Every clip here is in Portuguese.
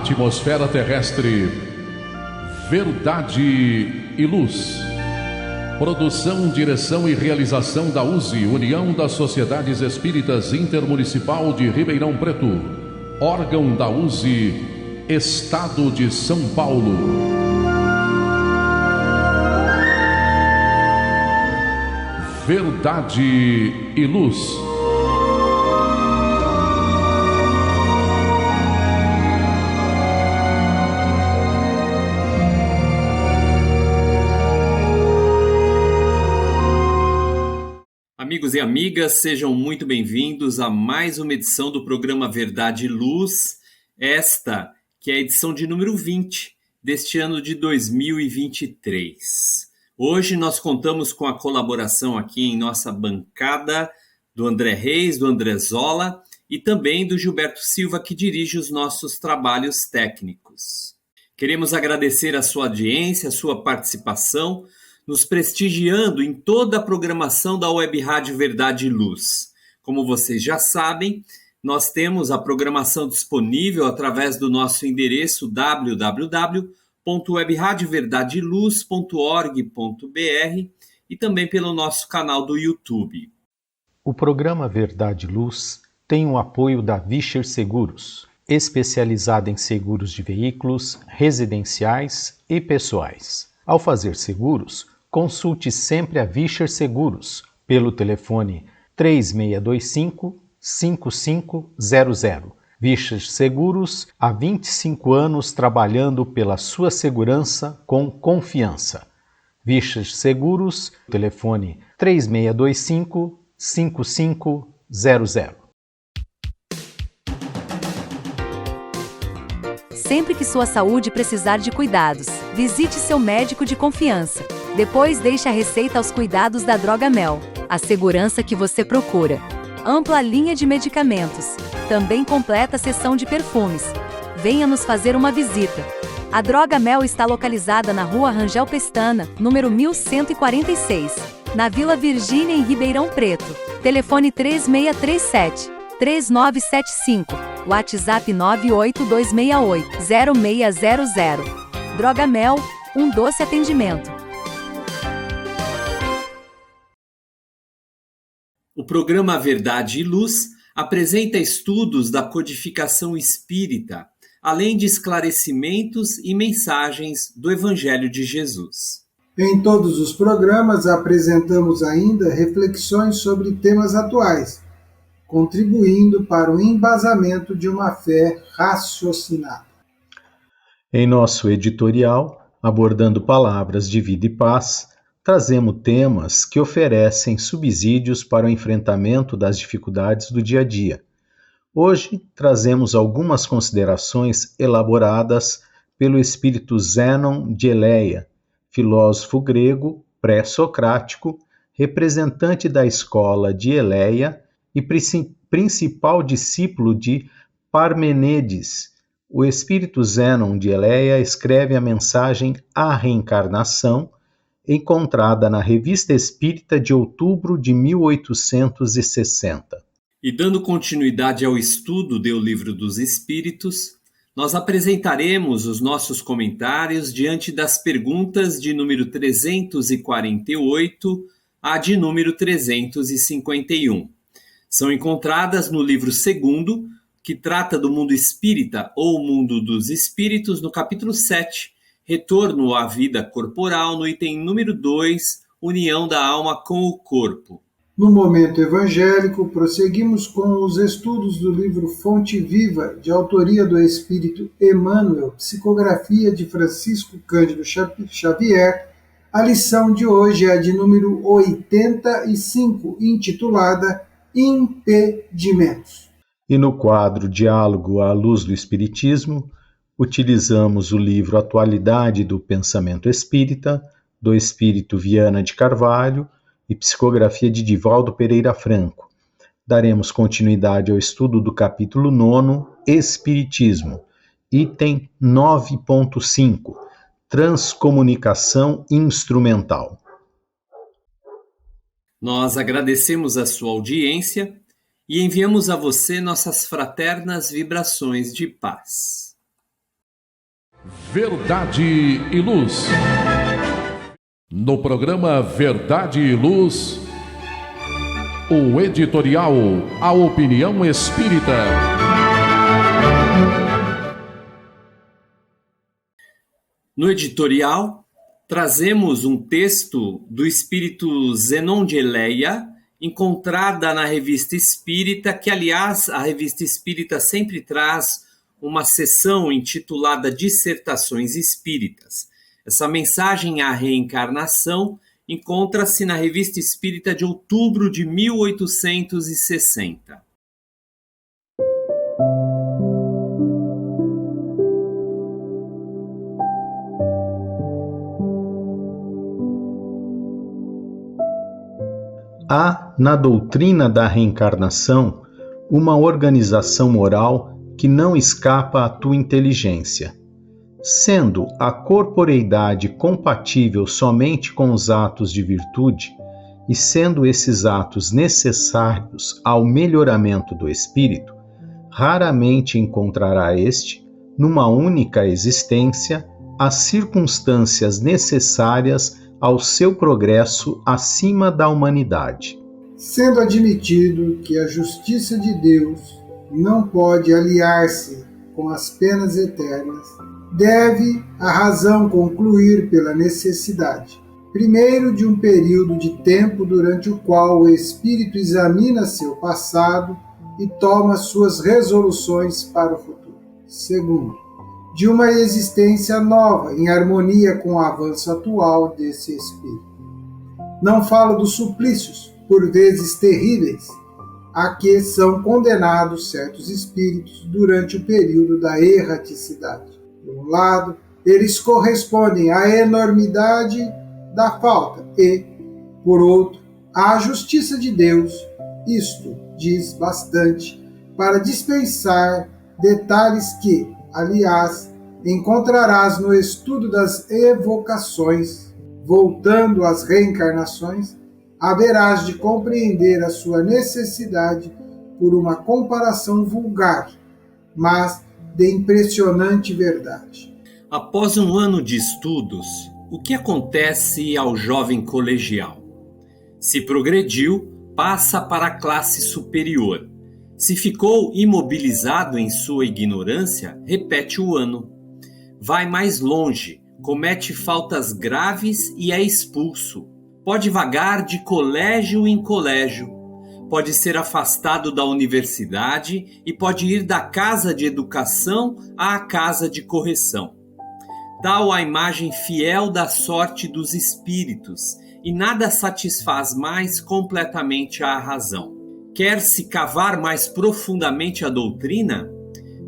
atmosfera terrestre, Verdade e Luz. Produção, direção e realização da USE, União das Sociedades Espíritas Intermunicipal de Ribeirão Preto. Órgão da USE, Estado de São Paulo. Verdade e Luz. Amigos e amigas, sejam muito bem-vindos a mais uma edição do programa Verdade e Luz, esta que é a edição de número 20 deste ano de 2023. Hoje nós contamos com a colaboração aqui em nossa bancada do André Reis, do André Zola e também do Gilberto Silva, que dirige os nossos trabalhos técnicos. Queremos agradecer a sua audiência, a sua participação, nos prestigiando em toda a programação da Web Rádio Verdade e Luz. Como vocês já sabem, nós temos a programação disponível através do nosso endereço www.webradioverdadeluz.org.br e também pelo nosso canal do YouTube. O programa Verdade e Luz tem o apoio da Vischer Seguros, especializada em seguros de veículos, residenciais e pessoais. Ao fazer seguros, consulte sempre a Vischer Seguros pelo telefone 3625-5500. Vischer Seguros, há 25 anos trabalhando pela sua segurança com confiança. Vischer Seguros, telefone 3625-5500. Sempre que sua saúde precisar de cuidados, visite seu médico de confiança. Depois deixe a receita aos cuidados da Drogamel, a segurança que você procura. Ampla linha de medicamentos, também completa seção de perfumes. Venha nos fazer uma visita. A Drogamel está localizada na Rua Rangel Pestana, número 1146, na Vila Virgínia, em Ribeirão Preto. Telefone 3637-3975. WhatsApp 98268-0600. Drogamel, um doce atendimento. O programa Verdade e Luz apresenta estudos da codificação espírita, além de esclarecimentos e mensagens do Evangelho de Jesus. Em todos os programas apresentamos ainda reflexões sobre temas atuais, contribuindo para o embasamento de uma fé raciocinada. Em nosso editorial, abordando palavras de vida e paz, trazemos temas que oferecem subsídios para o enfrentamento das dificuldades do dia a dia. Hoje, trazemos algumas considerações elaboradas pelo espírito Zénon de Eleia, filósofo grego pré-socrático, representante da escola de Eleia e principal discípulo de Parmênides. O espírito Zénon de Eleia escreve a mensagem à reencarnação, encontrada na Revista Espírita de outubro de 1860. E dando continuidade ao estudo do Livro dos Espíritos, nós apresentaremos os nossos comentários diante das perguntas de número 348 a de número 351. São encontradas no livro 2º, que trata do mundo espírita ou mundo dos espíritos, no capítulo 7, Retorno à vida corporal, no item número 2, União da alma com o corpo. No momento evangélico, prosseguimos com os estudos do livro Fonte Viva, de autoria do espírito Emmanuel, psicografia de Francisco Cândido Xavier. A lição de hoje é a de número 85, intitulada Impedimentos. E no quadro Diálogo à Luz do Espiritismo, utilizamos o livro Atualidade do Pensamento Espírita, do espírito Viana de Carvalho, e psicografia de Divaldo Pereira Franco. Daremos continuidade ao estudo do capítulo 9, Espiritismo, item 9.5, Transcomunicação Instrumental. Nós agradecemos a sua audiência e enviamos a você nossas fraternas vibrações de paz. Verdade e Luz. No programa Verdade e Luz, o editorial A Opinião Espírita. No editorial, trazemos um texto do espírito Zenon de Eleia, encontrada na Revista Espírita, que, aliás, a Revista Espírita sempre traz uma seção intitulada Dissertações Espíritas. Essa mensagem à reencarnação encontra-se na Revista Espírita de outubro de 1860. Há, na doutrina da reencarnação, uma organização moral que não escapa à tua inteligência. Sendo a corporeidade compatível somente com os atos de virtude, e sendo esses atos necessários ao melhoramento do espírito, raramente encontrará este, numa única existência, as circunstâncias necessárias ao seu progresso acima da humanidade. Sendo admitido que a justiça de Deus não pode aliar-se com as penas eternas, deve a razão concluir pela necessidade, primeiro, de um período de tempo durante o qual o espírito examina seu passado e toma suas resoluções para o futuro. Segundo, de uma existência nova, em harmonia com o avanço atual desse espírito. Não falo dos suplícios, por vezes terríveis, a que são condenados certos espíritos durante o período da erraticidade. Por um lado, eles correspondem à enormidade da falta e, por outro, à justiça de Deus. Isto diz bastante para dispensar detalhes que, aliás, encontrarás no estudo das evocações. Voltando às reencarnações, haverás de compreender a sua necessidade por uma comparação vulgar, mas de impressionante verdade. Após um ano de estudos, o que acontece ao jovem colegial? Se progrediu, passa para a classe superior. Se ficou imobilizado em sua ignorância, repete o ano. Vai mais longe, comete faltas graves e é expulso. Pode vagar de colégio em colégio. Pode ser afastado da universidade e pode ir da casa de educação à casa de correção. Tal a imagem fiel da sorte dos espíritos, e nada satisfaz mais completamente a razão. Quer-se cavar mais profundamente a doutrina?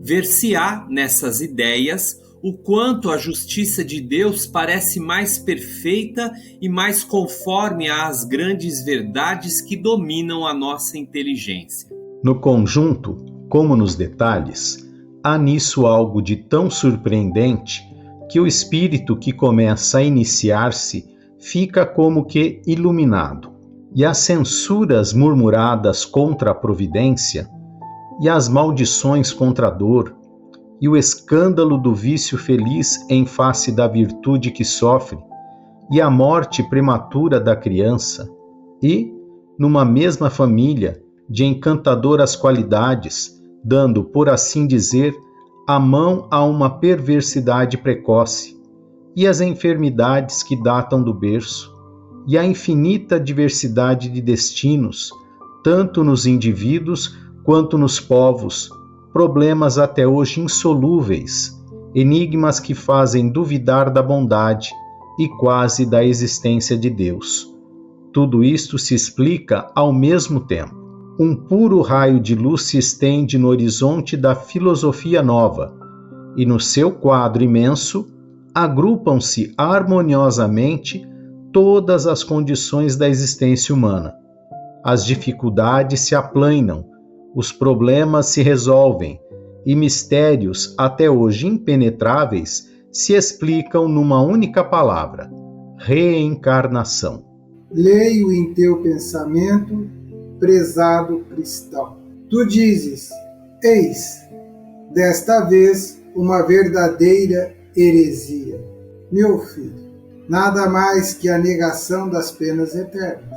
Ver-se-á nessas ideias o quanto a justiça de Deus parece mais perfeita e mais conforme às grandes verdades que dominam a nossa inteligência. No conjunto, como nos detalhes, há nisso algo de tão surpreendente que o espírito que começa a iniciar-se fica como que iluminado, e as censuras murmuradas contra a providência, e as maldições contra a dor, e o escândalo do vício feliz em face da virtude que sofre, e a morte prematura da criança, e, numa mesma família, de encantadoras qualidades, dando, por assim dizer, a mão a uma perversidade precoce, e as enfermidades que datam do berço, e a infinita diversidade de destinos, tanto nos indivíduos quanto nos povos, problemas até hoje insolúveis, enigmas que fazem duvidar da bondade e quase da existência de Deus. Tudo isto se explica ao mesmo tempo. Um puro raio de luz se estende no horizonte da filosofia nova, e no seu quadro imenso agrupam-se harmoniosamente todas as condições da existência humana. As dificuldades se aplanam, os problemas se resolvem, e mistérios até hoje impenetráveis se explicam numa única palavra: reencarnação. Leio em teu pensamento, prezado cristão. Tu dizes: eis, desta vez, uma verdadeira heresia. Meu filho, nada mais que a negação das penas eternas.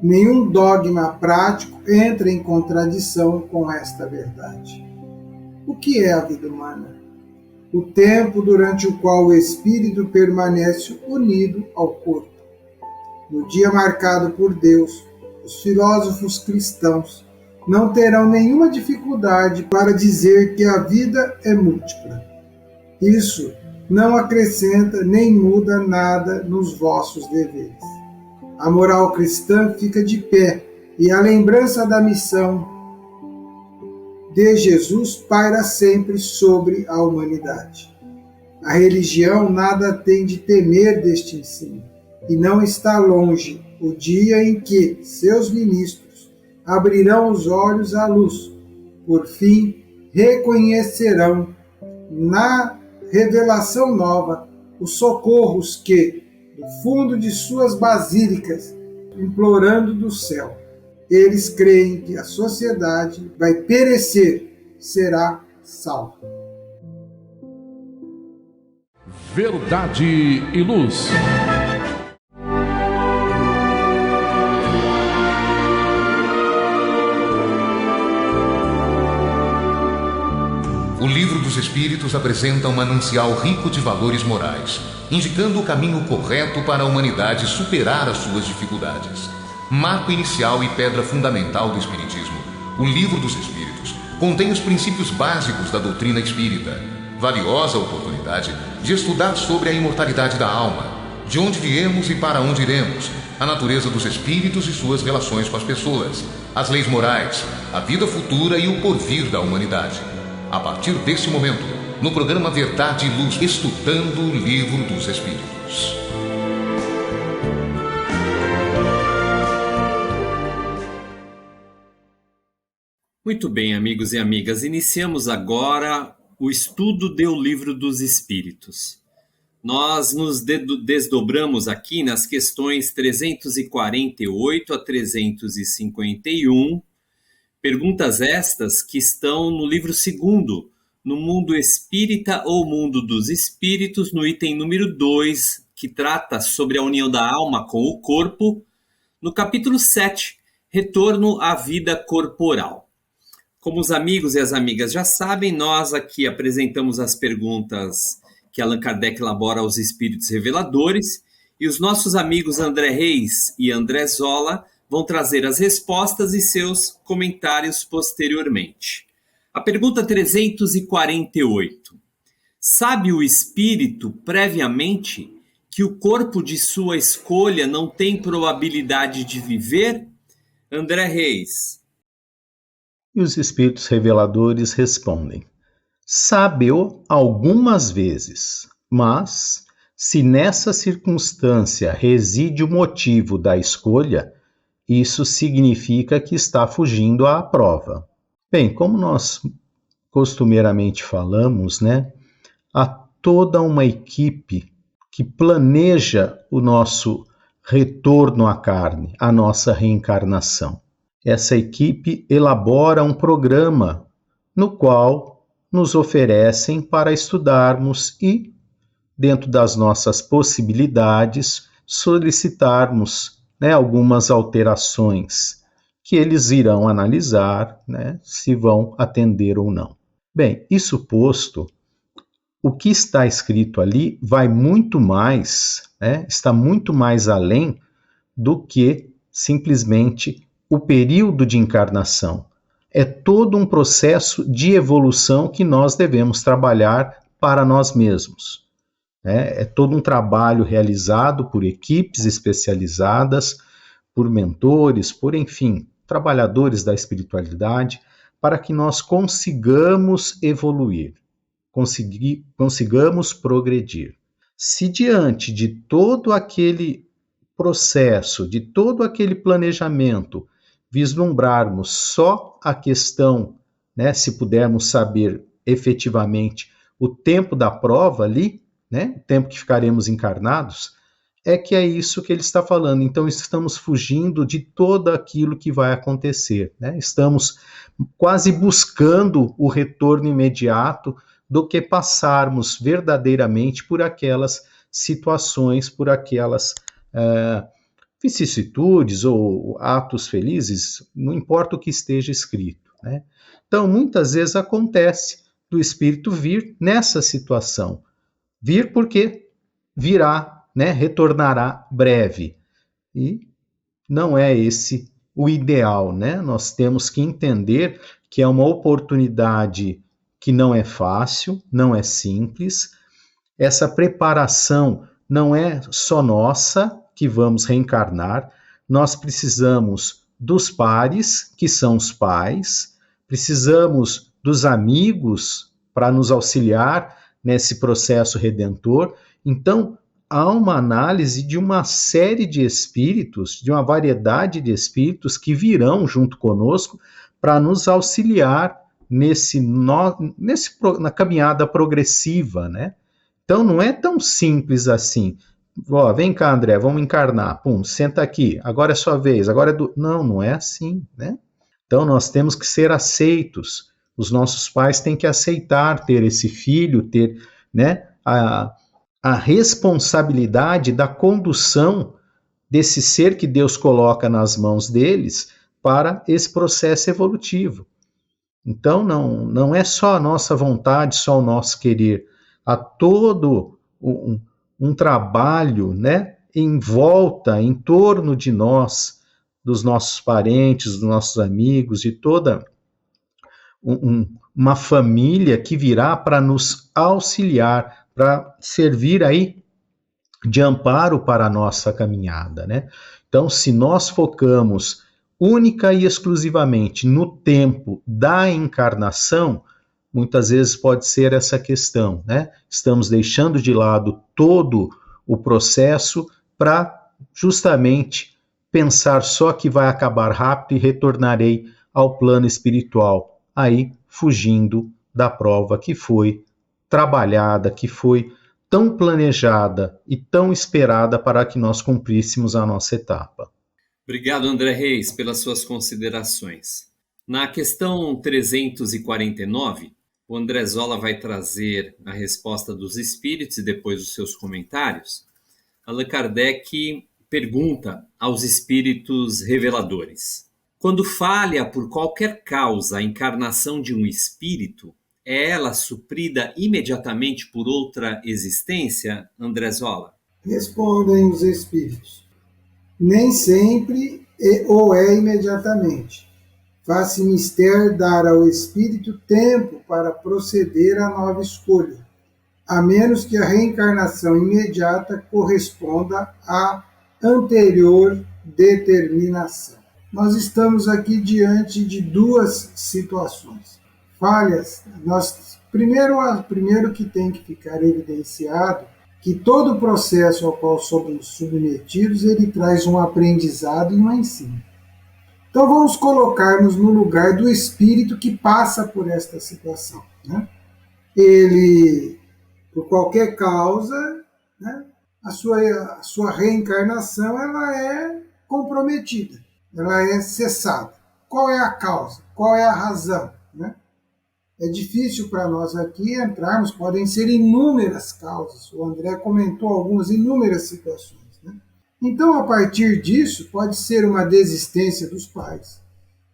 Nenhum dogma prático entra em contradição com esta verdade. O que é a vida humana? O tempo durante o qual o espírito permanece unido ao corpo. No dia marcado por Deus, os filósofos cristãos não terão nenhuma dificuldade para dizer que a vida é múltipla. Isso não acrescenta nem muda nada nos vossos deveres. A moral cristã fica de pé e a lembrança da missão de Jesus paira sempre sobre a humanidade. A religião nada tem de temer deste ensino, e não está longe o dia em que seus ministros abrirão os olhos à luz. Por fim, reconhecerão na revelação nova os socorros que, do fundo de suas basílicas, implorando do céu, eles creem que a sociedade vai perecer, será salva. Verdade e Luz. O Livro dos Espíritos apresenta um manancial rico de valores morais, indicando o caminho correto para a humanidade superar as suas dificuldades. Marco inicial e pedra fundamental do Espiritismo, o Livro dos Espíritos contém os princípios básicos da doutrina espírita. Valiosa oportunidade de estudar sobre a imortalidade da alma, de onde viemos e para onde iremos, a natureza dos espíritos e suas relações com as pessoas, as leis morais, a vida futura e o porvir da humanidade. A partir desse momento, no programa Verdade e Luz, estudando o Livro dos Espíritos. Muito bem, amigos e amigas, iniciamos agora o estudo do Livro dos Espíritos. Nós nos desdobramos aqui nas questões 348 a 351, perguntas estas que estão no livro 2º, no Mundo Espírita ou Mundo dos Espíritos, no item número 2, que trata sobre a união da alma com o corpo, no capítulo 7, Retorno à Vida Corporal. Como os amigos e as amigas já sabem, nós aqui apresentamos as perguntas que Allan Kardec elabora aos espíritos reveladores, e os nossos amigos André Reis e André Zola vão trazer as respostas e seus comentários posteriormente. A pergunta 348. Sabe o espírito previamente que o corpo de sua escolha não tem probabilidade de viver? André Reis. E os espíritos reveladores respondem: sabe-o algumas vezes, mas, se nessa circunstância reside o motivo da escolha, isso significa que está fugindo à prova. Bem, como nós costumeiramente falamos, há toda uma equipe que planeja o nosso retorno à carne, a nossa reencarnação. Essa equipe elabora um programa no qual nos oferecem para estudarmos e, dentro das nossas possibilidades, solicitarmos algumas alterações que eles irão analisar, se vão atender ou não. Bem, isso posto, o que está escrito ali vai muito mais, está muito mais além do que simplesmente o período de encarnação. É todo um processo de evolução que nós devemos trabalhar para nós mesmos. É todo um trabalho realizado por equipes especializadas, por mentores, por, enfim, trabalhadores da espiritualidade, para que nós consigamos evoluir, consigamos progredir. Se diante de todo aquele processo, de todo aquele planejamento, vislumbrarmos só a questão, se pudermos saber efetivamente o tempo da prova ali, o tempo que ficaremos encarnados, é que é isso que ele está falando. Então, estamos fugindo de tudo aquilo que vai acontecer. Estamos quase buscando o retorno imediato do que passarmos verdadeiramente por aquelas situações, por aquelas vicissitudes ou atos felizes, não importa o que esteja escrito, né? Então, muitas vezes acontece do espírito vir nessa situação. Vir porque virá, né? Retornará breve. E não é esse o ideal, né? Nós temos que entender que é uma oportunidade que não é fácil, não é simples. Essa preparação não é só nossa, que vamos reencarnar. Nós precisamos dos pares, que são os pais, precisamos dos amigos para nos auxiliar nesse processo redentor. Então, há uma análise de uma série de espíritos, de uma variedade de espíritos que virão junto conosco para nos auxiliar na caminhada progressiva, né? Então não é tão simples assim. Ó, vem cá, André, vamos encarnar. Pum, senta aqui. Agora é sua vez. Agora é do... Não é assim, né? Então nós temos que ser aceitos. Os nossos pais têm que aceitar ter esse filho, ter, né, a responsabilidade da condução desse ser que Deus coloca nas mãos deles para esse processo evolutivo. Então, não é só a nossa vontade, só o nosso querer. Há todo um trabalho, né, em volta, em torno de nós, dos nossos parentes, dos nossos amigos, de toda uma família que virá para nos auxiliar, para servir aí de amparo para a nossa caminhada, né? Então, se nós focamos única e exclusivamente no tempo da encarnação, muitas vezes pode ser essa questão, né? Estamos deixando de lado todo o processo para justamente pensar só que vai acabar rápido e retornarei ao plano espiritual, aí fugindo da prova que foi trabalhada, que foi tão planejada e tão esperada para que nós cumpríssemos a nossa etapa. Obrigado, André Reis, pelas suas considerações. Na questão 349, o André Zola vai trazer a resposta dos espíritos e depois os seus comentários. Allan Kardec pergunta aos espíritos reveladores: quando falha por qualquer causa a encarnação de um espírito, é ela suprida imediatamente por outra existência, André Zola? Respondem os espíritos: nem sempre ou é imediatamente. Faz-se mister dar ao espírito tempo para proceder à nova escolha, a menos que a reencarnação imediata corresponda à anterior determinação. Nós estamos aqui diante de duas situações. Falhas, primeiro que tem que ficar evidenciado que todo o processo ao qual somos submetidos, ele traz um aprendizado e um ensino. Então vamos colocar-nos no lugar do espírito que passa por esta situação, né? Ele, por qualquer causa, né, a sua reencarnação ela é comprometida, ela é cessada. Qual é a causa? Qual é a razão, né? É difícil para nós aqui entrarmos, podem ser inúmeras causas. O André comentou algumas inúmeras situações, né? Então, a partir disso, pode ser uma desistência dos pais,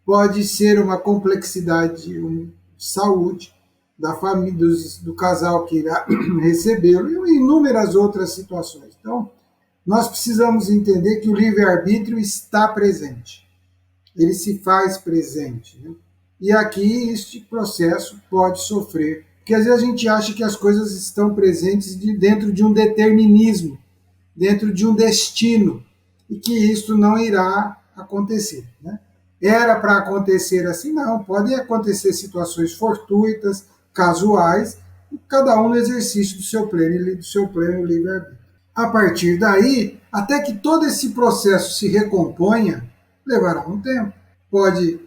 pode ser uma complexidade de saúde da família, do casal que irá recebê-lo e inúmeras outras situações. Então, nós precisamos entender que o livre-arbítrio está presente, ele se faz presente, né? E aqui este processo pode sofrer, porque às vezes a gente acha que as coisas estão presentes dentro de um determinismo, dentro de um destino, e que isso não irá acontecer, né? Era para acontecer assim? Não, podem acontecer situações fortuitas, casuais, cada um no exercício do seu pleno livre-arbítrio. A partir daí, até que todo esse processo se recomponha, levará um tempo.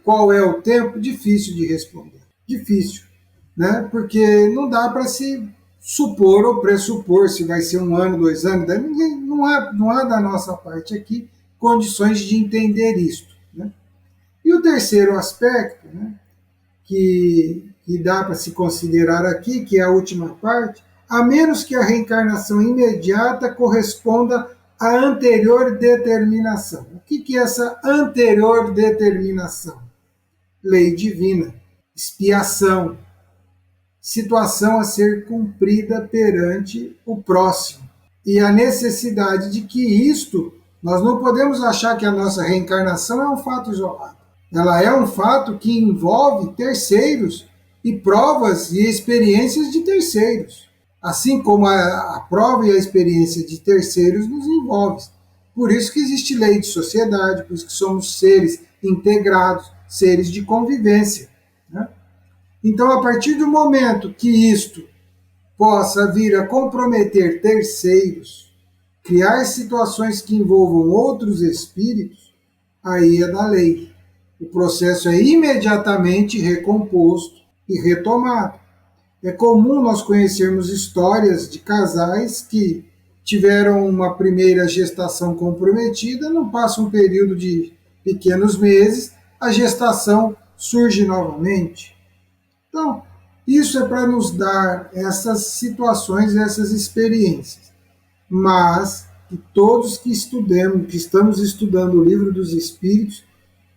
Qual é o tempo? Difícil de responder. Difícil, né? Porque não dá para se supor ou pressupor se vai ser 1 ano, 2 anos. Não há da nossa parte aqui condições de entender isto, né? E o terceiro aspecto, né, que que dá para se considerar aqui, que é a última parte, a menos que a reencarnação imediata corresponda à anterior determinação. O que é essa anterior determinação? Lei divina, expiação, situação a ser cumprida perante o próximo. E a necessidade de que isto, nós não podemos achar que a nossa reencarnação é um fato isolado. Ela é um fato que envolve terceiros e provas e experiências de terceiros. Assim como a prova e a experiência de terceiros nos envolvem. Por isso que existe lei de sociedade, por isso que somos seres integrados, seres de convivência. Né? Então, a partir do momento que isto possa vir a comprometer terceiros, criar situações que envolvam outros espíritos, aí é da lei. O processo é imediatamente recomposto e retomado. É comum nós conhecermos histórias de casais que tiveram uma primeira gestação comprometida, não passa um período de pequenos meses, a gestação surge novamente. Então, isso é para nos dar essas situações, essas experiências. Mas que todos que estudemos, que estamos estudando o Livro dos Espíritos,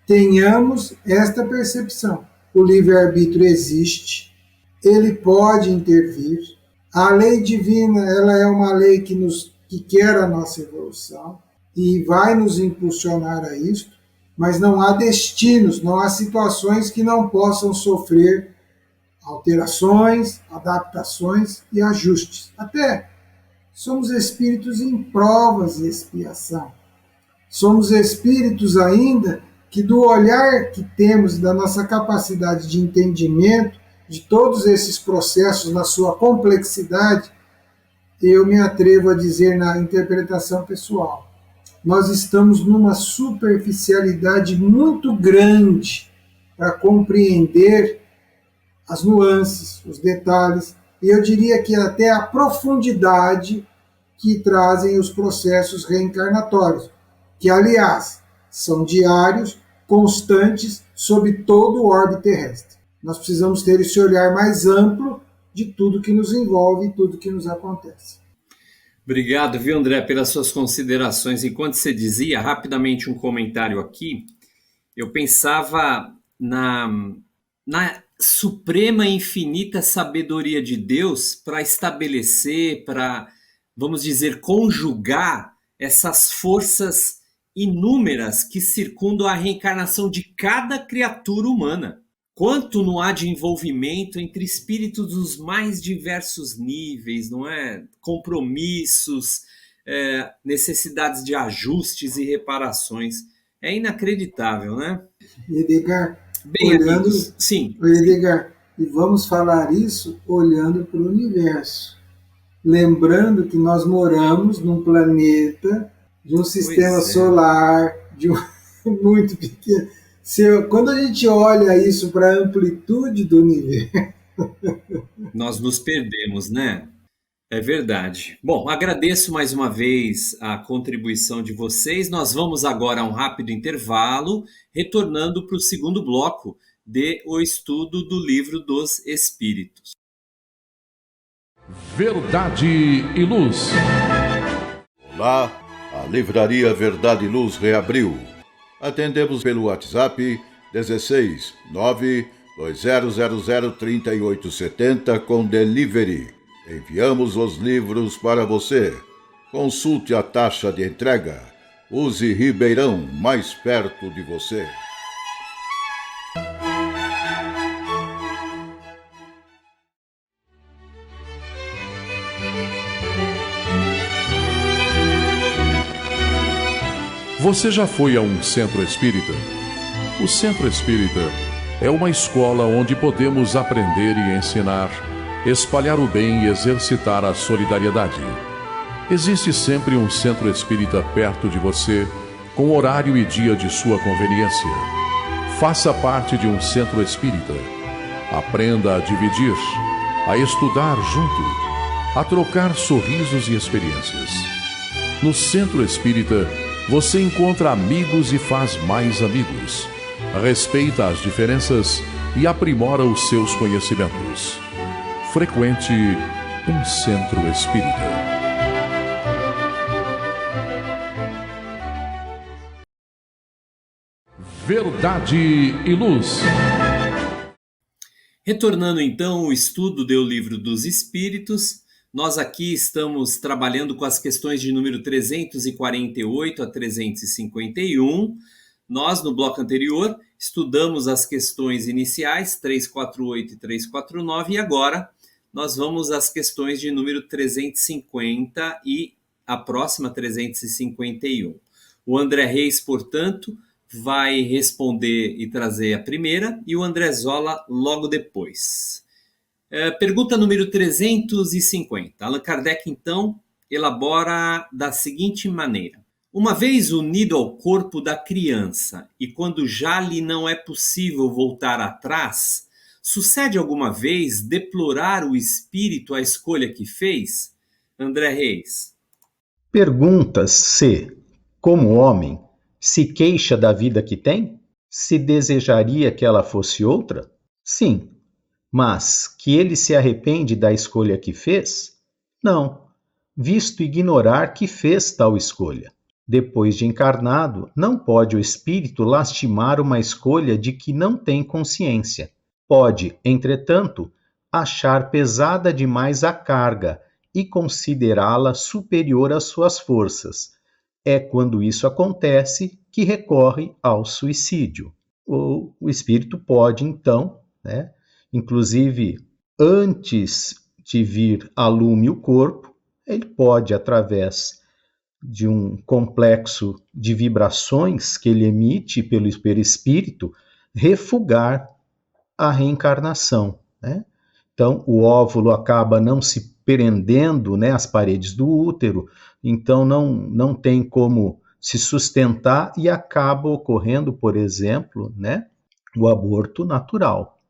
tenhamos esta percepção. O livre-arbítrio existe, ele pode intervir. A lei divina, ela é uma lei que quer a nossa evolução e vai nos impulsionar a isto, mas não há destinos, não há situações que não possam sofrer alterações, adaptações e ajustes. Até somos espíritos em provas e expiação. Somos espíritos ainda que do olhar que temos, da nossa capacidade de entendimento, de todos esses processos na sua complexidade, eu me atrevo a dizer na interpretação pessoal, nós estamos numa superficialidade muito grande para compreender as nuances, os detalhes, e eu diria que até a profundidade que trazem os processos reencarnatórios, que, aliás, são diários, constantes, sob todo o orbe terrestre. Nós precisamos ter esse olhar mais amplo de tudo que nos envolve e tudo que nos acontece. Obrigado, viu, André, pelas suas considerações. Enquanto você dizia, rapidamente um comentário aqui, eu pensava na suprema e infinita sabedoria de Deus para estabelecer, para, vamos dizer, conjugar essas forças inúmeras que circundam a reencarnação de cada criatura humana. Quanto não há de envolvimento entre espíritos dos mais diversos níveis, não é? Compromissos, necessidades de ajustes e reparações. É inacreditável, né? Edgar, Bem, olhando, amigos, sim. Edgar, e vamos falar isso olhando para o universo. Lembrando que nós moramos num planeta de um sistema solar muito pequeno. Quando a gente olha isso para a amplitude do universo... Nós nos perdemos, né? É verdade. Bom, agradeço mais uma vez a contribuição de vocês. Nós vamos agora a um rápido intervalo, retornando para o segundo bloco de O Estudo do Livro dos Espíritos. Verdade e Luz. Olá, a Livraria Verdade e Luz reabriu. Atendemos pelo WhatsApp 16 920003870 com delivery. Enviamos os livros para você. Consulte a taxa de entrega. Use Ribeirão, mais perto de você. Você já foi a um centro espírita? O centro espírita é uma escola onde podemos aprender e ensinar, espalhar o bem e exercitar a solidariedade. Existe sempre um centro espírita perto de você, com horário e dia de sua conveniência. Faça parte de um centro espírita. Aprenda a dividir, a estudar junto, a trocar sorrisos e experiências. No centro espírita, você encontra amigos e faz mais amigos. Respeita as diferenças e aprimora os seus conhecimentos. Frequente um centro espírita. Verdade e Luz. Retornando então ao estudo do Livro dos Espíritos, nós aqui estamos trabalhando com as questões de número 348 a 351. Nós, no bloco anterior, estudamos as questões iniciais 348 e 349 e agora nós vamos às questões de número 350 e a próxima 351. O André Reis, portanto, vai responder e trazer a primeira e o André Zola logo depois. Pergunta número 350. Allan Kardec, então, elabora da seguinte maneira. Uma vez unido ao corpo da criança e quando já lhe não é possível voltar atrás, sucede alguma vez deplorar o espírito a escolha que fez? André Reis. Perguntas se, como homem, se queixa da vida que tem? Se desejaria que ela fosse outra? Sim. Mas que ele se arrepende da escolha que fez? Não, visto ignorar que fez tal escolha. Depois de encarnado, não pode o espírito lastimar uma escolha de que não tem consciência. Pode, entretanto, achar pesada demais a carga e considerá-la superior às suas forças. É quando isso acontece que recorre ao suicídio. O espírito pode, então, inclusive antes de vir a lume o corpo, ele pode, através de um complexo de vibrações que ele emite pelo perispírito, refugar a reencarnação. Então, o óvulo acaba não se prendendo às paredes do útero, então não tem como se sustentar e acaba ocorrendo, por exemplo, o aborto natural.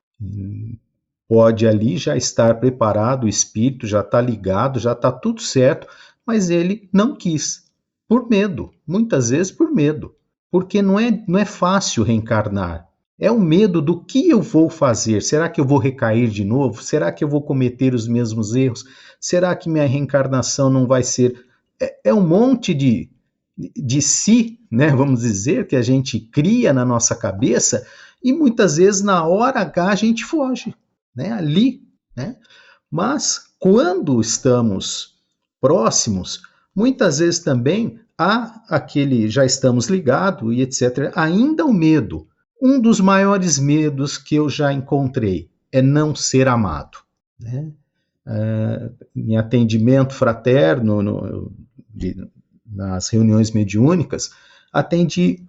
Pode ali já estar preparado, o espírito já está ligado, já está tudo certo, mas ele não quis, por medo, muitas vezes por medo, porque não é fácil reencarnar. É o medo do que eu vou fazer. Será que eu vou recair de novo? Será que eu vou cometer os mesmos erros? Será que minha reencarnação não vai ser... É um monte de si, vamos dizer, que a gente cria na nossa cabeça e muitas vezes na hora H a gente foge, ali. Mas quando estamos próximos, muitas vezes também há aquele, já estamos ligados e etc. Ainda o medo. Um dos maiores medos que eu já encontrei é não ser amado. Em atendimento fraterno, nas reuniões mediúnicas, atendi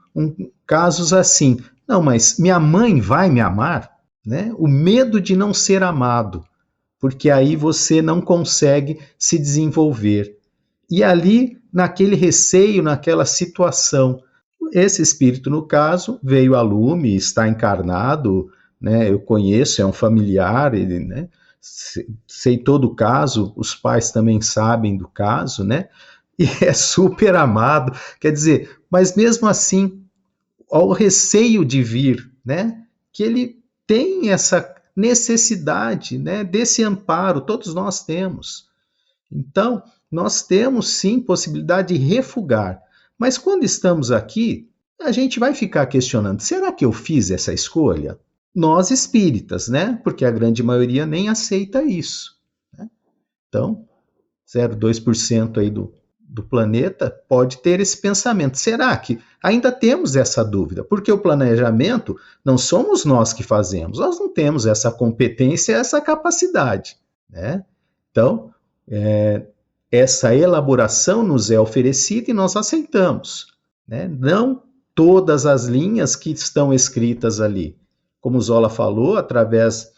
casos assim. Não, mas minha mãe vai me amar? O medo de não ser amado, porque aí você não consegue se desenvolver. E ali, naquele receio, naquela situação, esse espírito, no caso, veio a lume, está encarnado, eu conheço, é um familiar, ele, sei todo o caso, os pais também sabem do caso, e é super amado, quer dizer, mas mesmo assim, ao receio de vir, que ele tem essa necessidade, desse amparo, todos nós temos. Então, nós temos sim possibilidade de refugar, mas quando estamos aqui, a gente vai ficar questionando, será que eu fiz essa escolha? Nós espíritas, porque a grande maioria nem aceita isso. Então, 0,2% aí do planeta pode ter esse pensamento. Será que ainda temos essa dúvida? Porque o planejamento não somos nós que fazemos, nós não temos essa competência, essa capacidade. Então, essa elaboração nos é oferecida e nós aceitamos. Não todas as linhas que estão escritas ali. Como Zola falou, através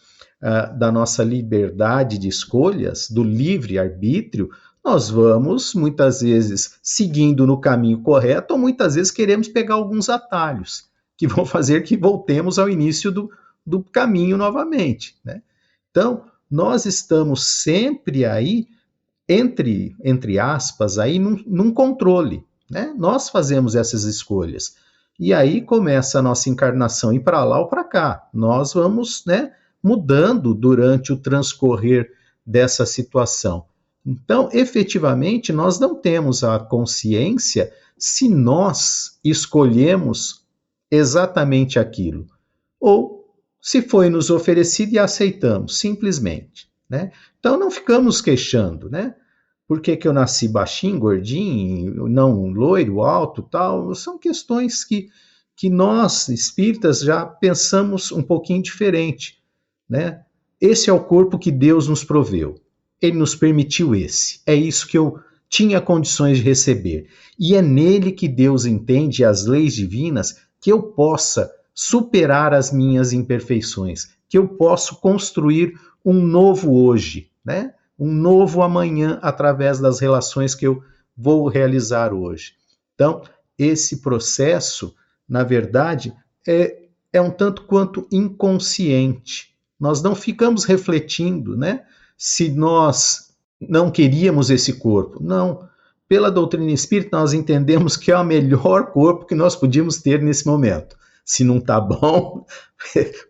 da nossa liberdade de escolhas, do livre-arbítrio, nós vamos, muitas vezes, seguindo no caminho correto, ou muitas vezes queremos pegar alguns atalhos, que vão fazer que voltemos ao início do caminho novamente. Então, nós estamos sempre aí, entre aspas, aí num controle. Nós fazemos essas escolhas. E aí começa a nossa encarnação ir para lá ou para cá. Nós vamos, né, mudando durante o transcorrer dessa situação. Então, efetivamente, nós não temos a consciência se nós escolhemos exatamente aquilo, ou se foi nos oferecido e aceitamos, simplesmente, né? Então, não ficamos queixando, né? Por que eu nasci baixinho, gordinho, não loiro, alto, tal? São questões que nós, espíritas, já pensamos um pouquinho diferente, né? Esse é o corpo que Deus nos proveu. Ele nos permitiu esse. É isso que eu tinha condições de receber. E é nele que Deus entende as leis divinas que eu possa superar as minhas imperfeições, que eu possa construir um novo hoje, né? Um novo amanhã através das relações que eu vou realizar hoje. Então, esse processo, na verdade, é um tanto quanto inconsciente. Nós não ficamos refletindo, né? Se nós não queríamos esse corpo. Não. Pela doutrina espírita, nós entendemos que é o melhor corpo que nós podíamos ter nesse momento. Se não está bom,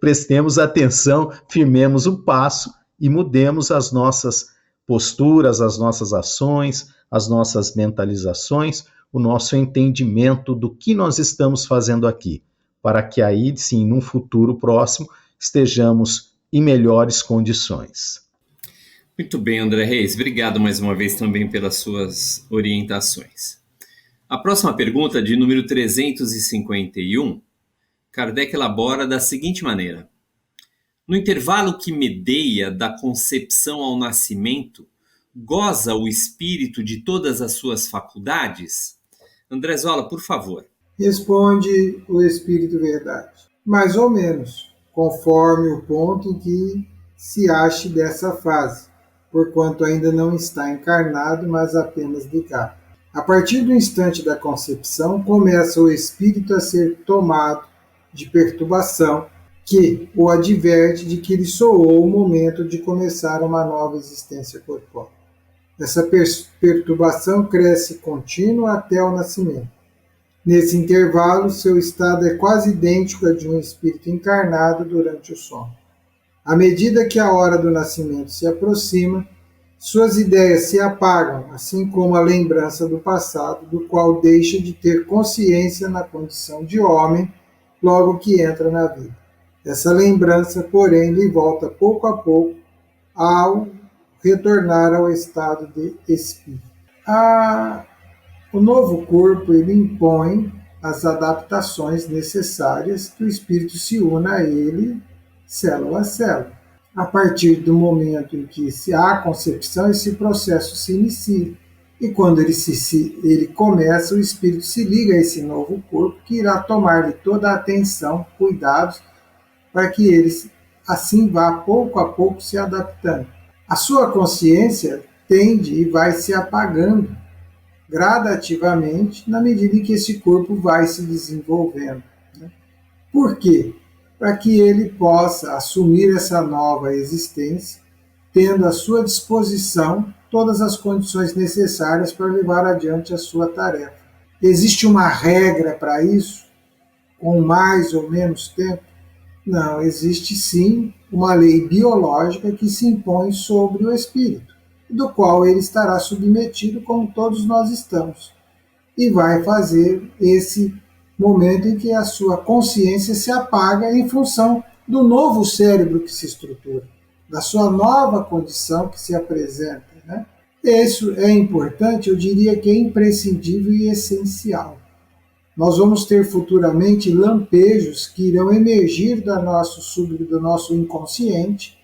prestemos atenção, firmemos o passo e mudemos as nossas posturas, as nossas ações, as nossas mentalizações, o nosso entendimento do que nós estamos fazendo aqui, para que aí, sim, num futuro próximo, estejamos em melhores condições. Muito bem, André Reis. Obrigado mais uma vez também pelas suas orientações. A próxima pergunta, de número 351, Kardec elabora da seguinte maneira: no intervalo que medeia da concepção ao nascimento, goza o espírito de todas as suas faculdades? André Zola, por favor. Responde o Espírito Verdade. Mais ou menos, conforme o ponto em que se ache dessa fase, porquanto ainda não está encarnado, mas apenas de cá. A partir do instante da concepção, começa o espírito a ser tomado de perturbação, que o adverte de que lhe soou o momento de começar uma nova existência corpórea. Essa perturbação cresce contínua até o nascimento. Nesse intervalo, seu estado é quase idêntico ao de um espírito encarnado durante o sono. À medida que a hora do nascimento se aproxima, suas ideias se apagam, assim como a lembrança do passado, do qual deixa de ter consciência na condição de homem logo que entra na vida. Essa lembrança, porém, lhe volta pouco a pouco ao retornar ao estado de espírito. O novo corpo ele impõe as adaptações necessárias que o espírito se una a ele, célula a célula. A partir do momento em que há a concepção, esse processo se inicia. E quando ele começa, o espírito se liga a esse novo corpo, que irá tomar-lhe toda a atenção, cuidados, para que ele assim vá pouco a pouco se adaptando. A sua consciência tende e vai se apagando gradativamente na medida em que esse corpo vai se desenvolvendo. Por quê? Para que ele possa assumir essa nova existência, tendo à sua disposição todas as condições necessárias para levar adiante a sua tarefa. Existe uma regra para isso, com mais ou menos tempo? Não, existe sim uma lei biológica que se impõe sobre o espírito, do qual ele estará submetido como todos nós estamos, e vai fazer esse momento em que a sua consciência se apaga em função do novo cérebro que se estrutura, da sua nova condição que se apresenta. Né? Isso é importante, eu diria que é imprescindível e essencial. Nós vamos ter futuramente lampejos que irão emergir do nosso inconsciente,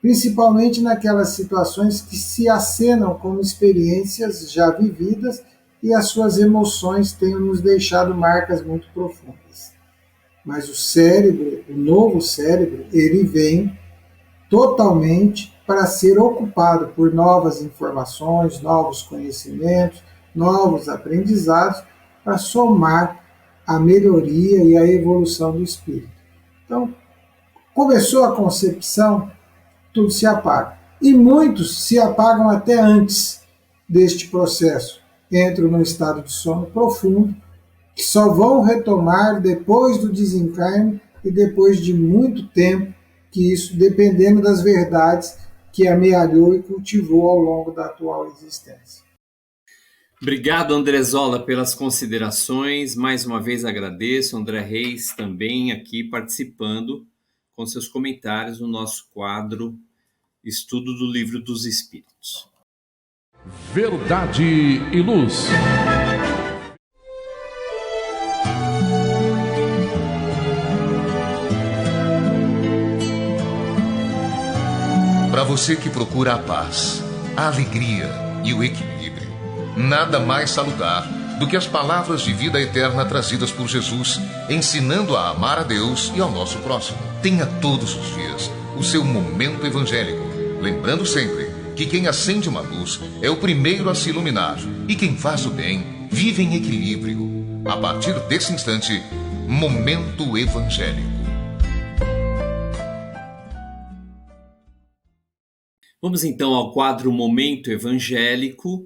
principalmente naquelas situações que se acenam como experiências já vividas e as suas emoções tenham nos deixado marcas muito profundas. Mas o cérebro, o novo cérebro, ele vem totalmente para ser ocupado por novas informações, novos conhecimentos, novos aprendizados, para somar a melhoria e a evolução do espírito. Então, começou a concepção, tudo se apaga. E muitos se apagam até antes deste processo. Entram num estado de sono profundo, que só vão retomar depois do desencarne e depois de muito tempo, que isso dependendo das verdades que amealhou e cultivou ao longo da atual existência. Obrigado, André Zola, pelas considerações. Mais uma vez agradeço. André Reis também aqui participando com seus comentários no nosso quadro Estudo do Livro dos Espíritos. Verdade e Luz. Para você que procura a paz, a alegria e o equilíbrio, nada mais salutar do que as palavras de vida eterna trazidas por Jesus, ensinando a amar a Deus e ao nosso próximo. Tenha todos os dias o seu momento evangélico, lembrando sempre que quem acende uma luz é o primeiro a se iluminar e quem faz o bem vive em equilíbrio. A partir desse instante, Momento Evangélico. Vamos então ao quadro Momento Evangélico,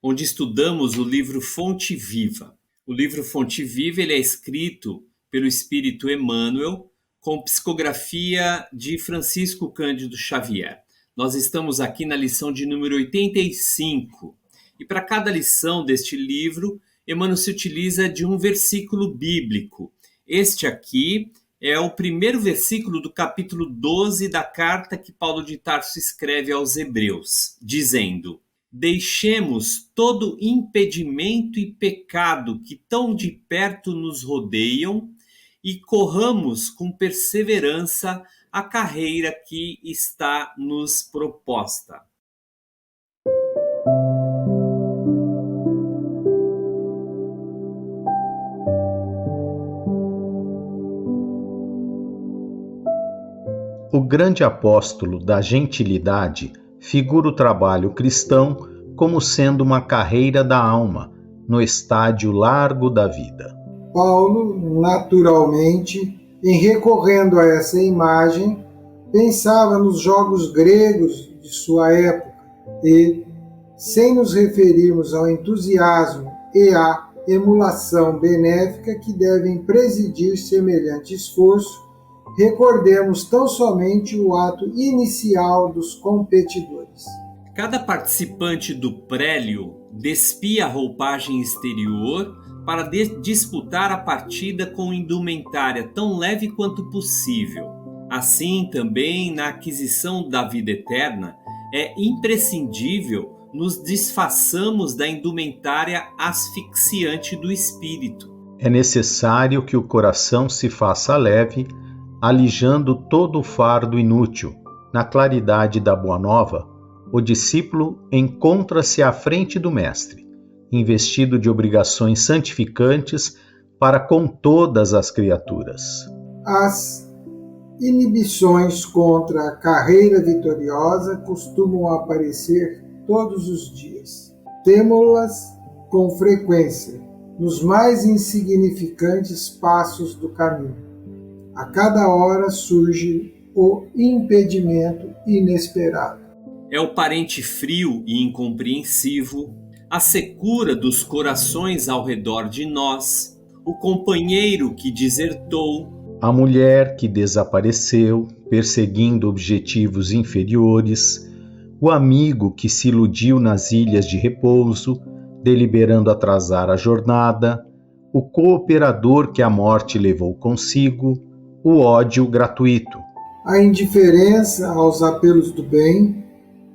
onde estudamos o livro Fonte Viva. O livro Fonte Viva ele é escrito pelo Espírito Emmanuel, com psicografia de Francisco Cândido Xavier. Nós estamos aqui na lição de número 85. E para cada lição deste livro, Emmanuel se utiliza de um versículo bíblico. Este aqui é o primeiro versículo do capítulo 12 da carta que Paulo de Tarso escreve aos Hebreus, dizendo: deixemos todo impedimento e pecado que tão de perto nos rodeiam e corramos com perseverança a carreira que está nos proposta. O grande apóstolo da gentilidade figura o trabalho cristão como sendo uma carreira da alma, no estádio largo da vida. Paulo, naturalmente, em recorrendo a essa imagem, pensava nos jogos gregos de sua época e, sem nos referirmos ao entusiasmo e à emulação benéfica que devem presidir semelhante esforço, recordemos tão somente o ato inicial dos competidores. Cada participante do prélio despia a roupagem exterior para disputar a partida com indumentária tão leve quanto possível. Assim, também, na aquisição da vida eterna, é imprescindível nos desfaçamos da indumentária asfixiante do espírito. É necessário que o coração se faça leve, alijando todo o fardo inútil. Na claridade da Boa Nova, o discípulo encontra-se à frente do Mestre, investido de obrigações santificantes para com todas as criaturas. As inibições contra a carreira vitoriosa costumam aparecer todos os dias. Temo-las com frequência nos mais insignificantes passos do caminho. A cada hora surge o impedimento inesperado. É o parente frio e incompreensivo, a secura dos corações ao redor de nós, o companheiro que desertou, a mulher que desapareceu, perseguindo objetivos inferiores, o amigo que se iludiu nas ilhas de repouso, deliberando atrasar a jornada, o cooperador que a morte levou consigo, o ódio gratuito. A indiferença aos apelos do bem,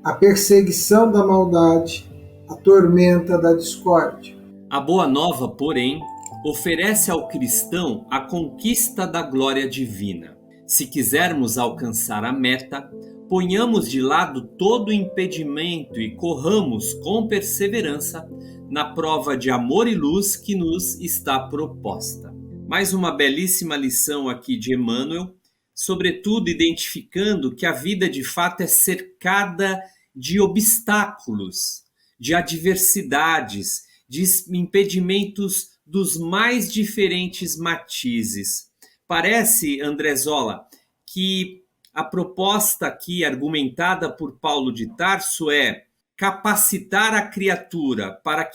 a perseguição da maldade, a tormenta da discórdia. A Boa Nova, porém, oferece ao cristão a conquista da glória divina. Se quisermos alcançar a meta, ponhamos de lado todo o impedimento e corramos com perseverança na prova de amor e luz que nos está proposta. Mais uma belíssima lição aqui de Emmanuel, sobretudo identificando que a vida de fato é cercada de obstáculos, de adversidades, de impedimentos dos mais diferentes matizes. Parece, André Zola, que a proposta aqui argumentada por Paulo de Tarso é capacitar a criatura para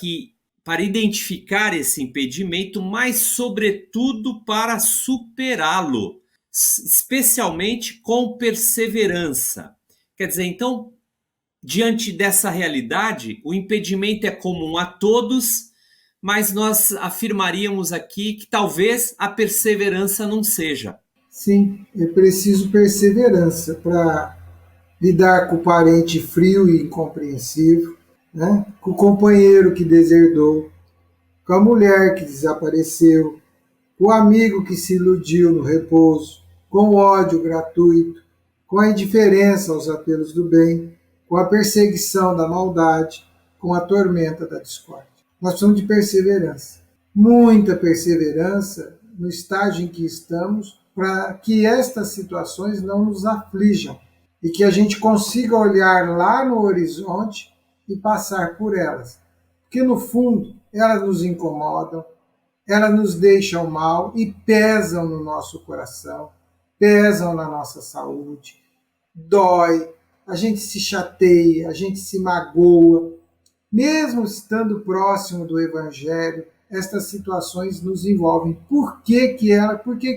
para identificar esse impedimento, mas, sobretudo, para superá-lo, especialmente com perseverança. Quer dizer, então, diante dessa realidade, o impedimento é comum a todos, mas nós afirmaríamos aqui que talvez a perseverança não seja. Sim, é preciso perseverança para lidar com o parente frio e incompreensivo, né? Com o companheiro que deserdou, com a mulher que desapareceu, com o amigo que se iludiu no repouso, com o ódio gratuito, com a indiferença aos apelos do bem, com a perseguição da maldade, com a tormenta da discórdia. Nós precisamos de perseverança, muita perseverança no estágio em que estamos, para que estas situações não nos aflijam e que a gente consiga olhar lá no horizonte e passar por elas. Porque, no fundo, elas nos incomodam, elas nos deixam mal e pesam no nosso coração, pesam na nossa saúde, dói, a gente se chateia, a gente se magoa. Mesmo estando próximo do Evangelho, estas situações nos envolvem. Por que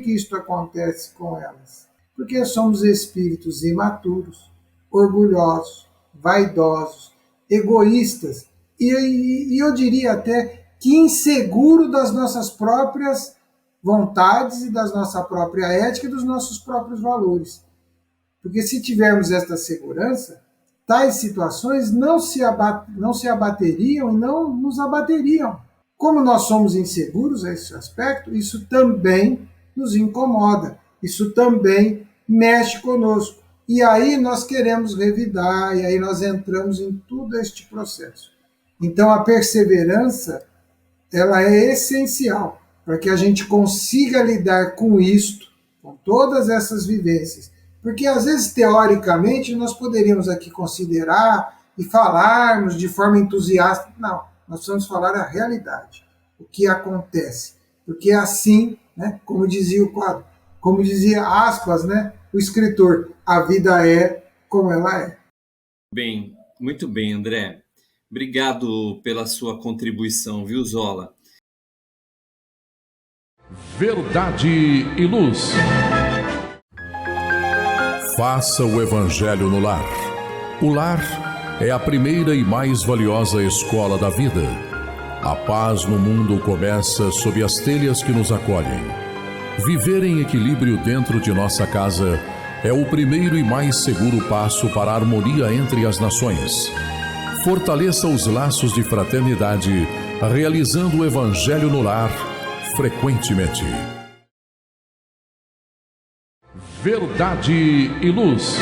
isto acontece com elas? Porque somos espíritos imaturos, orgulhosos, vaidosos, egoístas e eu diria até que inseguros das nossas próprias vontades e da nossa própria ética e dos nossos próprios valores. Porque se tivermos esta segurança, tais situações não se abateriam e não nos abateriam. Como nós somos inseguros a esse aspecto, isso também nos incomoda, isso também mexe conosco. E aí nós queremos revidar, e aí nós entramos em todo este processo. Então a perseverança, ela é essencial para que a gente consiga lidar com isto, com todas essas vivências. Porque às vezes, teoricamente, nós poderíamos aqui considerar e falarmos de forma entusiasta. Não, nós precisamos falar a realidade, o que acontece. Porque assim, né, como dizia o quadro, como dizia aspas, né, o escritor, a vida é como ela é. Bem, muito bem, André. Obrigado pela sua contribuição, viu, Zola? Verdade e Luz. Faça o Evangelho no lar. O lar é a primeira e mais valiosa escola da vida. A paz no mundo começa sob as telhas que nos acolhem. Viver em equilíbrio dentro de nossa casa é o primeiro e mais seguro passo para a harmonia entre as nações. Fortaleça os laços de fraternidade, realizando o Evangelho no lar frequentemente. Verdade e Luz.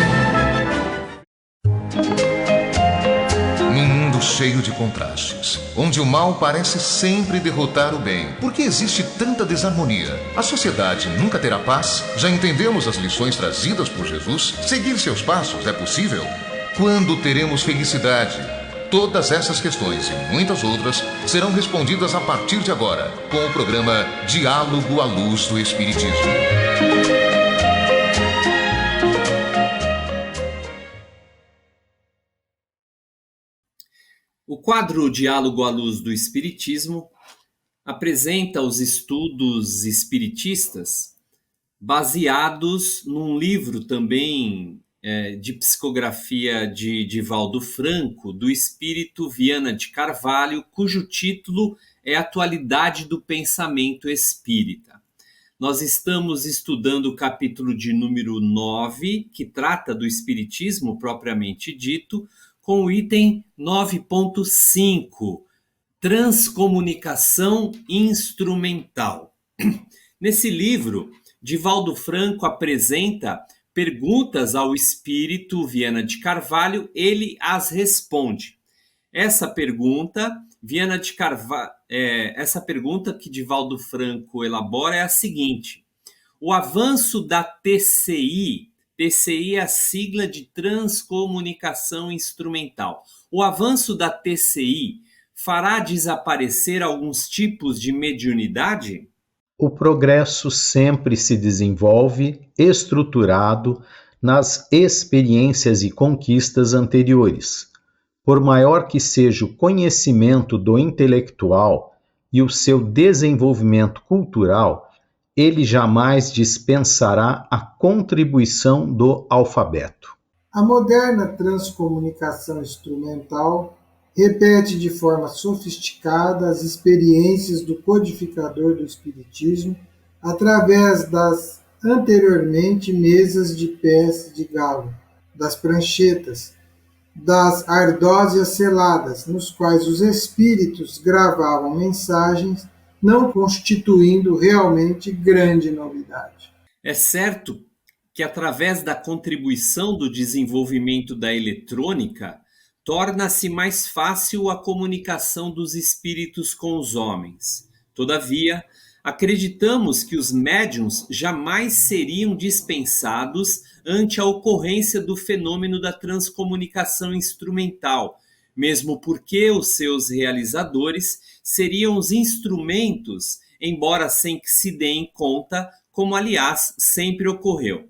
Num mundo cheio de contrastes, onde o mal parece sempre derrotar o bem, por que existe tanta desarmonia? A sociedade nunca terá paz? Já entendemos as lições trazidas por Jesus? Seguir seus passos é possível? Quando teremos felicidade? Todas essas questões e muitas outras serão respondidas a partir de agora, com o programa Diálogo à Luz do Espiritismo. O quadro Diálogo à Luz do Espiritismo apresenta os estudos espiritistas baseados num livro também de psicografia de Divaldo Franco, do espírito Viana de Carvalho, cujo título é Atualidade do Pensamento Espírita. Nós estamos estudando o capítulo de número 9, que trata do espiritismo propriamente dito, com o item 9.5, Transcomunicação Instrumental. Nesse livro, Divaldo Franco apresenta perguntas ao espírito Viana de Carvalho, ele as responde. Essa pergunta que Divaldo Franco elabora é a seguinte: o avanço da TCI é a sigla de Transcomunicação Instrumental. O avanço da TCI fará desaparecer alguns tipos de mediunidade? O progresso sempre se desenvolve estruturado nas experiências e conquistas anteriores. por maior que seja o conhecimento do intelectual e o seu desenvolvimento cultural, ele jamais dispensará a contribuição do alfabeto. A moderna transcomunicação instrumental repete de forma sofisticada as experiências do codificador do Espiritismo através das anteriormente mesas de pés de galo, das pranchetas, das ardósias seladas, nos quais os espíritos gravavam mensagens, não constituindo realmente grande novidade. É certo que, através da contribuição do desenvolvimento da eletrônica, torna-se mais fácil a comunicação dos espíritos com os homens. Todavia, acreditamos que os médiuns jamais seriam dispensados ante a ocorrência do fenômeno da transcomunicação instrumental, mesmo porque os seus realizadores seriam os instrumentos, embora sem que se deem conta, como aliás sempre ocorreu.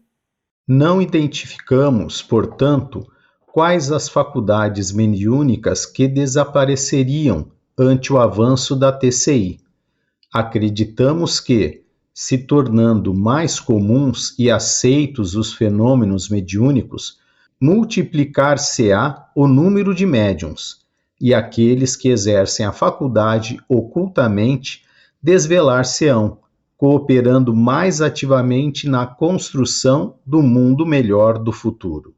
Não identificamos, portanto, quais as faculdades mediúnicas que desapareceriam ante o avanço da TCI. Acreditamos que, se tornando mais comuns e aceitos os fenômenos mediúnicos, multiplicar-se-á o número de médiuns, e aqueles que exercem a faculdade ocultamente desvelar-se-ão, cooperando mais ativamente na construção do mundo melhor do futuro.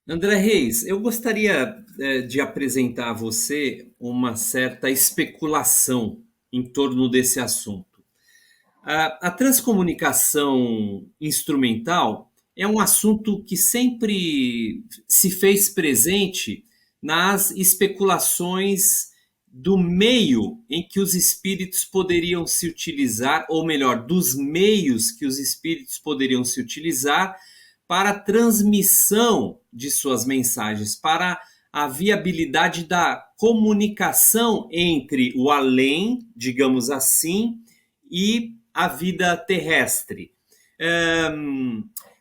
André Reis, eu gostaria de apresentar a você uma certa especulação em torno desse assunto. A transcomunicação instrumental é um assunto que sempre se fez presente nas especulações do meio em que os espíritos poderiam se utilizar, ou melhor, dos meios que os espíritos poderiam se utilizar para a transmissão de suas mensagens, para a viabilidade da comunicação entre o além, digamos assim, e a vida terrestre.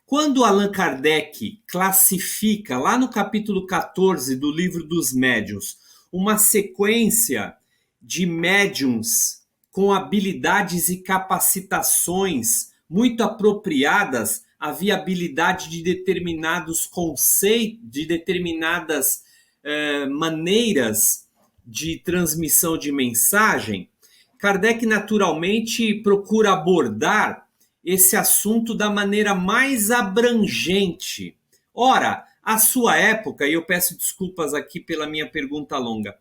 Quando Allan Kardec classifica, lá no capítulo 14 do Livro dos Médiuns, uma sequência de médiuns com habilidades e capacitações muito apropriadas à viabilidade de determinados conceitos, de determinadas maneiras de transmissão de mensagem, Kardec naturalmente procura abordar esse assunto da maneira mais abrangente. Ora, a sua época, e eu peço desculpas aqui pela minha pergunta longa,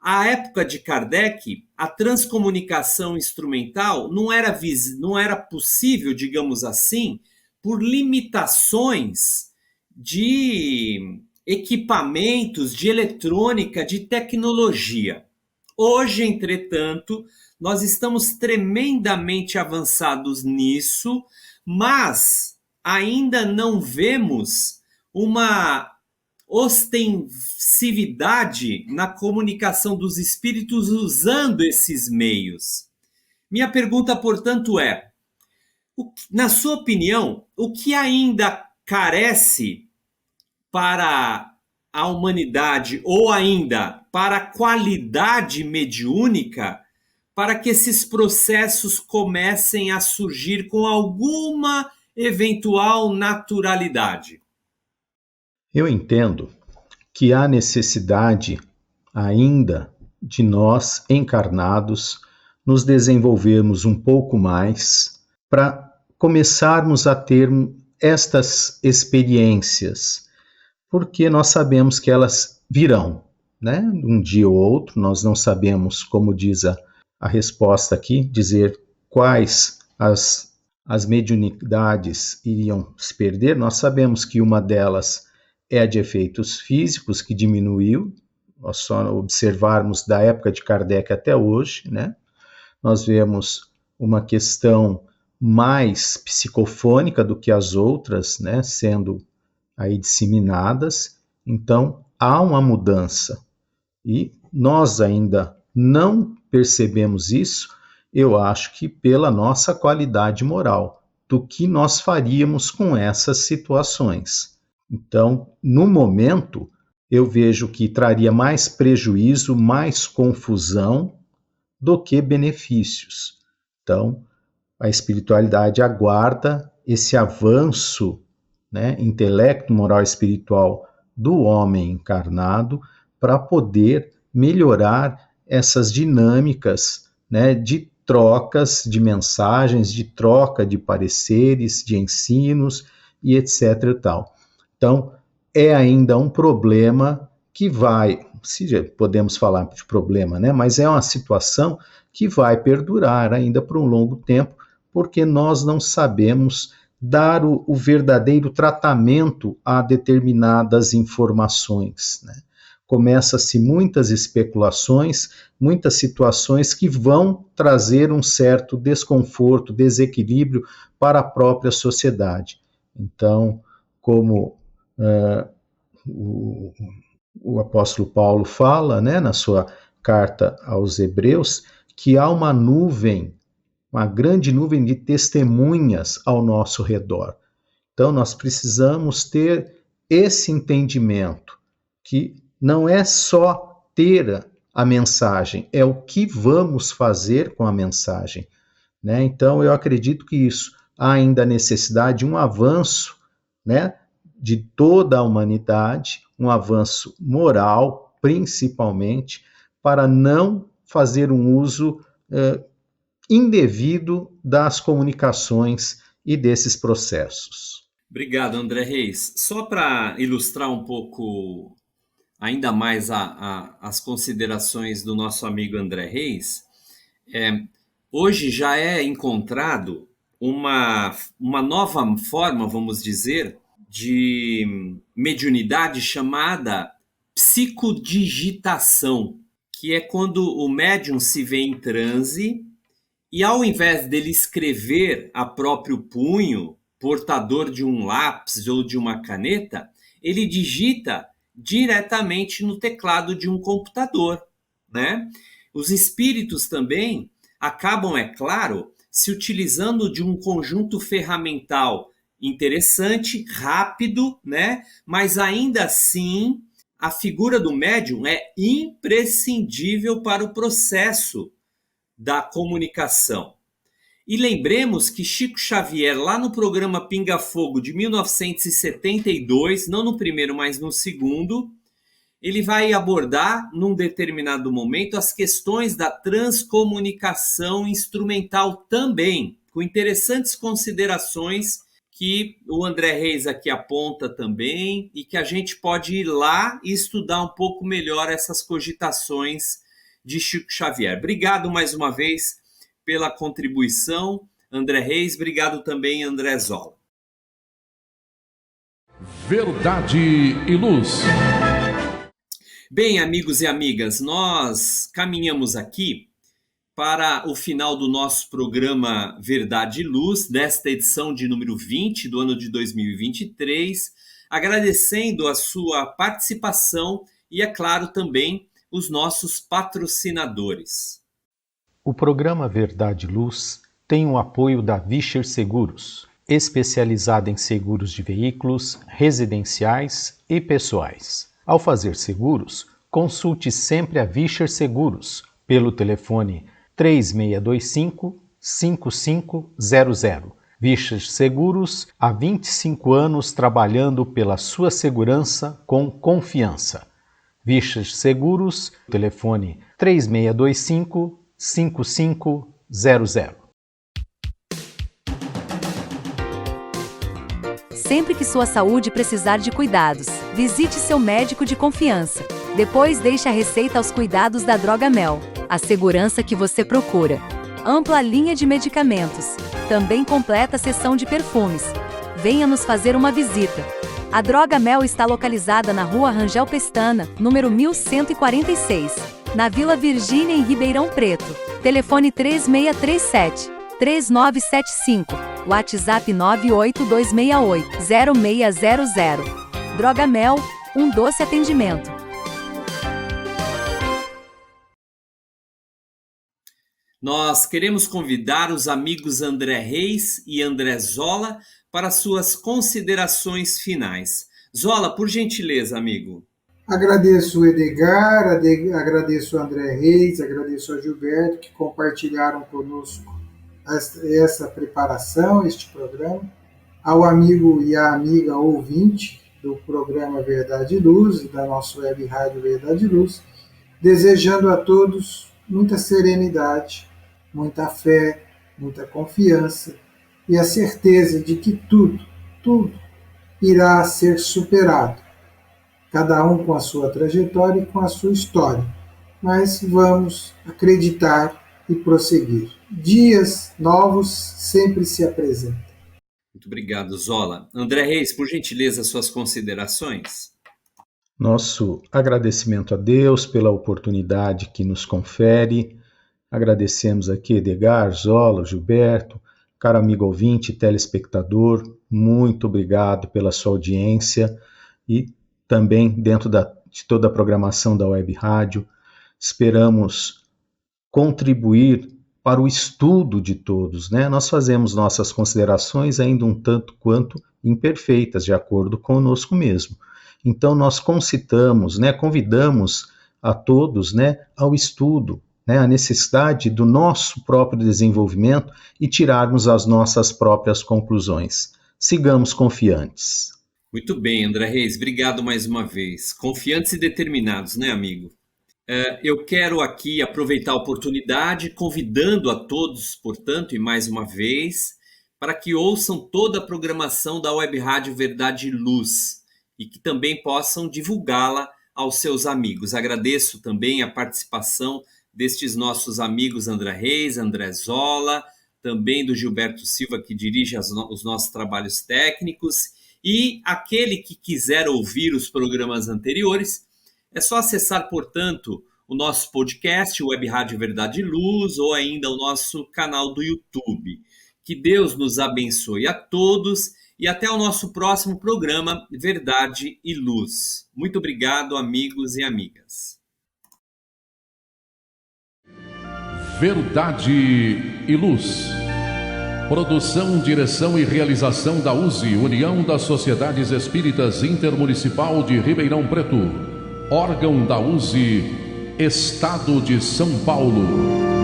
a época de Kardec, a transcomunicação instrumental não era possível, digamos assim, por limitações de equipamentos, de eletrônica, de tecnologia. Hoje, entretanto, nós estamos tremendamente avançados nisso, mas ainda não vemos uma ostensividade na comunicação dos espíritos usando esses meios. Minha pergunta, portanto, é: na sua opinião, o que ainda carece para a humanidade, ou ainda para a qualidade mediúnica, para que esses processos comecem a surgir com alguma eventual naturalidade? Eu entendo que há necessidade ainda de nós, encarnados, nos desenvolvermos um pouco mais para começarmos a ter estas experiências, porque nós sabemos que elas virão, né? Um dia ou outro, nós não sabemos, como diz a resposta aqui, dizer quais as mediunidades iriam se perder. Nós sabemos que uma delas é a de efeitos físicos, que diminuiu, nós só observarmos da época de Kardec até hoje, né? Nós vemos uma questão mais psicofônica do que as outras, né, sendo aí disseminadas. Então, há uma mudança. E nós ainda não percebemos isso, eu acho que pela nossa qualidade moral, do que nós faríamos com essas situações. Então, no momento, eu vejo que traria mais prejuízo, mais confusão do que benefícios. Então, a espiritualidade aguarda esse avanço, né, intelecto, moral e espiritual do homem encarnado para poder melhorar essas dinâmicas, né, de trocas de mensagens, de troca de pareceres, de ensinos e etc. e tal. Então, é ainda um problema que vai, se podemos falar de problema, né, mas é uma situação que vai perdurar ainda por um longo tempo, porque nós não sabemos dar o verdadeiro tratamento a determinadas informações, né? Começa-se muitas especulações, muitas situações que vão trazer um certo desconforto, desequilíbrio para a própria sociedade. Então, como o apóstolo Paulo fala, né, na sua carta aos Hebreus, que há uma grande nuvem de testemunhas ao nosso redor. Então, nós precisamos ter esse entendimento, que não é só ter a mensagem, é o que vamos fazer com a mensagem, né? Então, eu acredito que isso há ainda necessidade de um avanço, né, de toda a humanidade, um avanço moral, principalmente, para não fazer um uso indevido das comunicações e desses processos. Obrigado, André Reis. Só para ilustrar um pouco ainda mais as considerações do nosso amigo André Reis, hoje já é encontrado uma nova forma, vamos dizer, de mediunidade chamada psicodigitação, que é quando o médium se vê em transe e, ao invés dele escrever a próprio punho, portador de um lápis ou de uma caneta, ele digita diretamente no teclado de um computador, né? Os espíritos também acabam, é claro, se utilizando de um conjunto ferramental interessante, rápido, né? Mas ainda assim, a figura do médium é imprescindível para o processo da comunicação. E lembremos que Chico Xavier, lá no programa Pinga Fogo de 1972, não no primeiro, mas no segundo, ele vai abordar, num determinado momento, as questões da transcomunicação instrumental também, com interessantes considerações que o André Reis aqui aponta também, e que a gente pode ir lá e estudar um pouco melhor essas cogitações de Chico Xavier. Obrigado mais uma vez pela contribuição, André Reis. Obrigado também, André Zola. Verdade e Luz. Bem, amigos e amigas, nós caminhamos aqui para o final do nosso programa Verdade e Luz, desta edição de número 20 do ano de 2023, agradecendo a sua participação e, é claro, também os nossos patrocinadores. O programa Verdade e Luz tem o apoio da Vischer Seguros, especializada em seguros de veículos, residenciais e pessoais. Ao fazer seguros, consulte sempre a Vischer Seguros pelo telefone 3625-5500. Vischer Seguros, há 25 anos trabalhando pela sua segurança com confiança. Vischer Seguros, telefone 3625-5500. Sempre que sua saúde precisar de cuidados, visite seu médico de confiança. Depois deixe a receita aos cuidados da Droga Mel, a segurança que você procura. Ampla linha de medicamentos. Também completa seção de perfumes. Venha nos fazer uma visita. A Droga Mel está localizada na Rua Rangel Pestana, número 1146, na Vila Virgínia, em Ribeirão Preto. Telefone 3637-3975. WhatsApp 98268-0600. Droga Mel, um doce atendimento. Nós queremos convidar os amigos André Reis e André Zola para suas considerações finais. Zola, por gentileza, amigo. Agradeço o Edgar, agradeço o André Reis, agradeço ao Gilberto, que compartilharam conosco essa preparação, este programa, ao amigo e à amiga ouvinte do programa Verdade e Luz e da nossa web rádio Verdade e Luz, desejando a todos muita serenidade, muita fé, muita confiança e a certeza de que tudo irá ser superado, cada um com a sua trajetória e com a sua história, mas vamos acreditar e prosseguir. Dias novos sempre se apresentam. Muito obrigado, Zola. André Reis, por gentileza, suas considerações. Nosso agradecimento a Deus pela oportunidade que nos confere. Agradecemos aqui Edgar, Zola, Gilberto, caro amigo ouvinte, telespectador, muito obrigado pela sua audiência e também dentro de toda a programação da Web Rádio. Esperamos contribuir para o estudo de todos, né? Nós fazemos nossas considerações ainda um tanto quanto imperfeitas, de acordo conosco mesmo. Então nós concitamos, né, convidamos a todos, né, ao estudo, né, a necessidade do nosso próprio desenvolvimento e tirarmos as nossas próprias conclusões. Sigamos confiantes. Muito bem, André Reis, obrigado mais uma vez. Confiantes e determinados, né, amigo? Eu quero aqui aproveitar a oportunidade, convidando a todos, portanto, e mais uma vez, para que ouçam toda a programação da Web Rádio Verdade e Luz e que também possam divulgá-la aos seus amigos. Agradeço também a participação destes nossos amigos André Reis, André Zola, também do Gilberto Silva, que dirige os nossos trabalhos técnicos, e aquele que quiser ouvir os programas anteriores, é só acessar, portanto, o nosso podcast, Web Rádio Verdade e Luz, ou ainda o nosso canal do YouTube. Que Deus nos abençoe a todos e até o nosso próximo programa, Verdade e Luz. Muito obrigado, amigos e amigas. Verdade e Luz. Produção, direção e realização da USE, União das Sociedades Espíritas Intermunicipal de Ribeirão Preto. Órgão da USE, Estado de São Paulo.